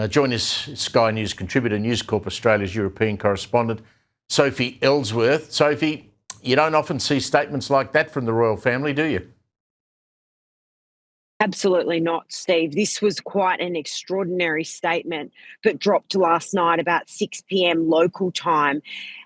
Join us, Sky News contributor, News Corp Australia's European correspondent, Sophie Elsworth. Sophie, you don't often see statements like that from the royal family, do you? Absolutely not, Steve. This was quite an extraordinary statement that dropped last night about 6 p.m. local time,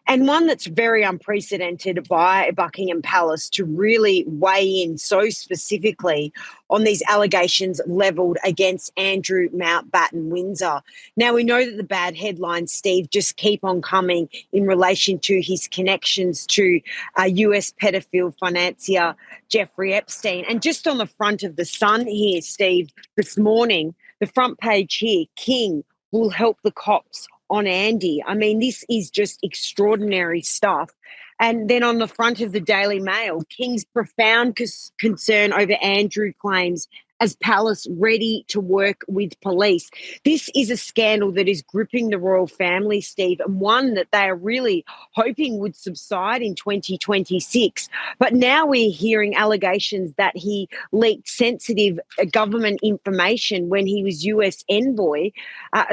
and one that's very unprecedented by Buckingham Palace to really weigh in so specifically on these allegations levelled against Andrew Mountbatten Windsor. Now, we know that the bad headlines, Steve, just keep on coming in relation to his connections to US pedophile financier Jeffrey Epstein. And just on the front of the Sun here, Steve, this morning, the front page here, King will help the cops on Andy. I mean, this is just extraordinary stuff. And then on the front of the Daily Mail, King's profound concern over Andrew claims as Palace ready to work with police. This is a scandal that is gripping the royal family, Steve, and one that they are really hoping would subside in 2026. But now we're hearing allegations that he leaked sensitive government information when he was US envoy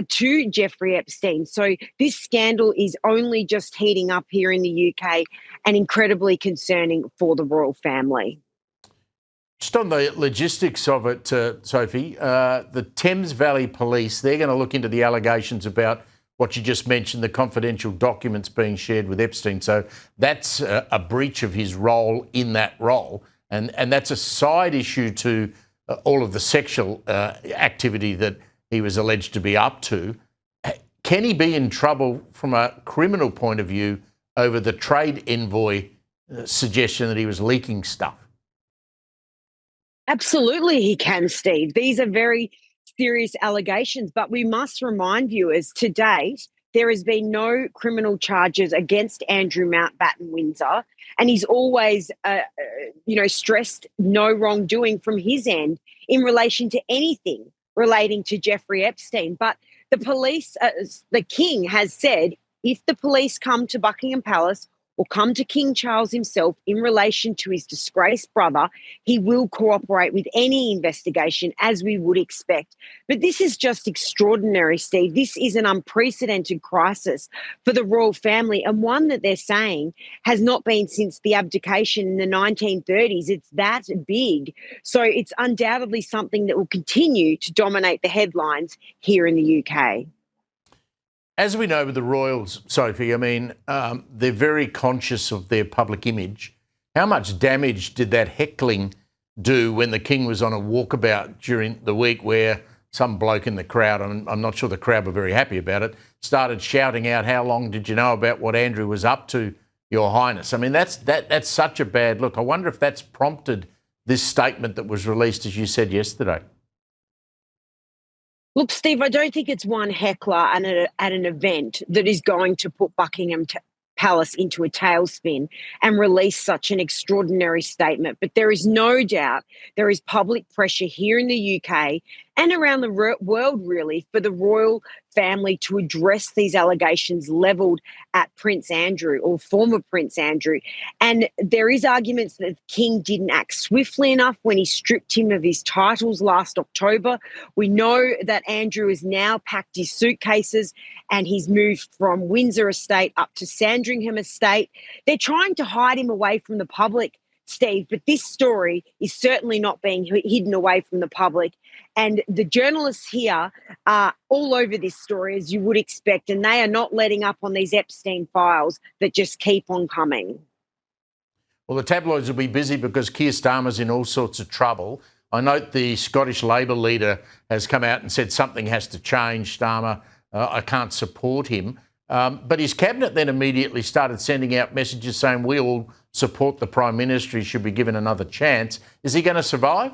to Jeffrey Epstein. So this scandal is only just heating up here in the UK and incredibly concerning for the royal family. Just on the logistics of it, Sophie, the Thames Valley Police, they're going to look into the allegations about what you just mentioned, the confidential documents being shared with Epstein. So that's a breach of his role in that role. And that's a side issue to all of the sexual activity that he was alleged to be up to. Can he be in trouble from a criminal point of view over the trade envoy suggestion that he was leaking stuff? Absolutely, he can, Steve. These are very serious allegations, but we must remind viewers to date, there has been no criminal charges against Andrew Mountbatten Windsor, and he's always, stressed no wrongdoing from his end in relation to anything relating to Jeffrey Epstein. But the police, the King has said, if the police come to Buckingham Palace or come to King Charles himself in relation to his disgraced brother, he will cooperate with any investigation as we would expect. But this is just extraordinary, Steve. This is an unprecedented crisis for the royal family, and one that they're saying has not been since the abdication in the 1930s. It's that big. So it's undoubtedly something that will continue to dominate the headlines here in the UK. As we know with the royals, Sophie, I mean, they're very conscious of their public image. How much damage did that heckling do when the King was on a walkabout during the week where some bloke in the crowd, and I'm not sure the crowd were very happy about it, started shouting out, "How long did you know about what Andrew was up to, Your Highness?" I mean, that's such a bad look. I wonder if that's prompted this statement that was released, as you said yesterday. Look, Steve, I don't think it's one heckler at an event that is going to put Buckingham Palace into a tailspin and release such an extraordinary statement. But there is no doubt there is public pressure here in the UK and around the world, really, for the royal family to address these allegations levelled at Prince Andrew or former Prince Andrew. And there is arguments that the King didn't act swiftly enough when he stripped him of his titles last October. We know that Andrew has now packed his suitcases and he's moved from Windsor Estate up to Sandringham Estate. They're trying to hide him away from the public, Steve, but this story is certainly not being hidden away from the public. And the journalists here are all over this story, as you would expect, and they are not letting up on these Epstein files that just keep on coming. Well, the tabloids will be busy because Keir Starmer's in all sorts of trouble. I note the Scottish Labor leader has come out and said something has to change, Starmer. I can't support him. But his cabinet then immediately started sending out messages saying we all support the Prime Minister, he should be given another chance. Is he going to survive?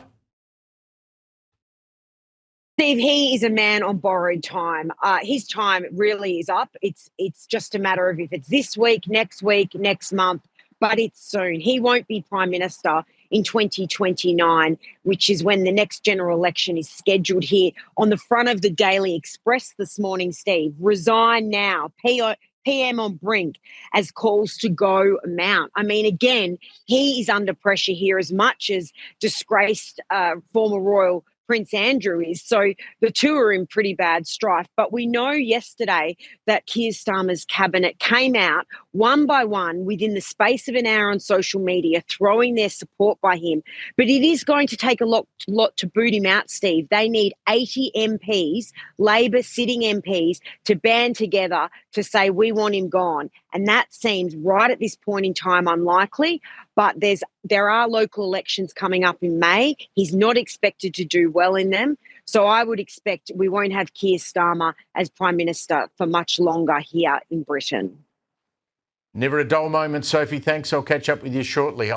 Steve, he is a man on borrowed time. His time really is up. It's just a matter of if it's this week, next month, but it's soon. He won't be Prime Minister in 2029, which is when the next general election is scheduled here. On the front of the Daily Express this morning, Steve, resign now, PM on brink as calls to go mount. I mean, again, he is under pressure here as much as disgraced former royal Prince Andrew is. So the two are in pretty bad strife. But we know yesterday that Keir Starmer's cabinet came out one by one within the space of an hour on social media, throwing their support by him. But it is going to take a lot to boot him out, Steve. They need 80 MPs, Labor sitting MPs, to band together to say we want him gone. And that seems right at this point in time unlikely. But there are local elections coming up in May. He's not expected to do well in them. So I would expect we won't have Keir Starmer as Prime Minister for much longer here in Britain. Never a dull moment, Sophie. Thanks. I'll catch up with you shortly.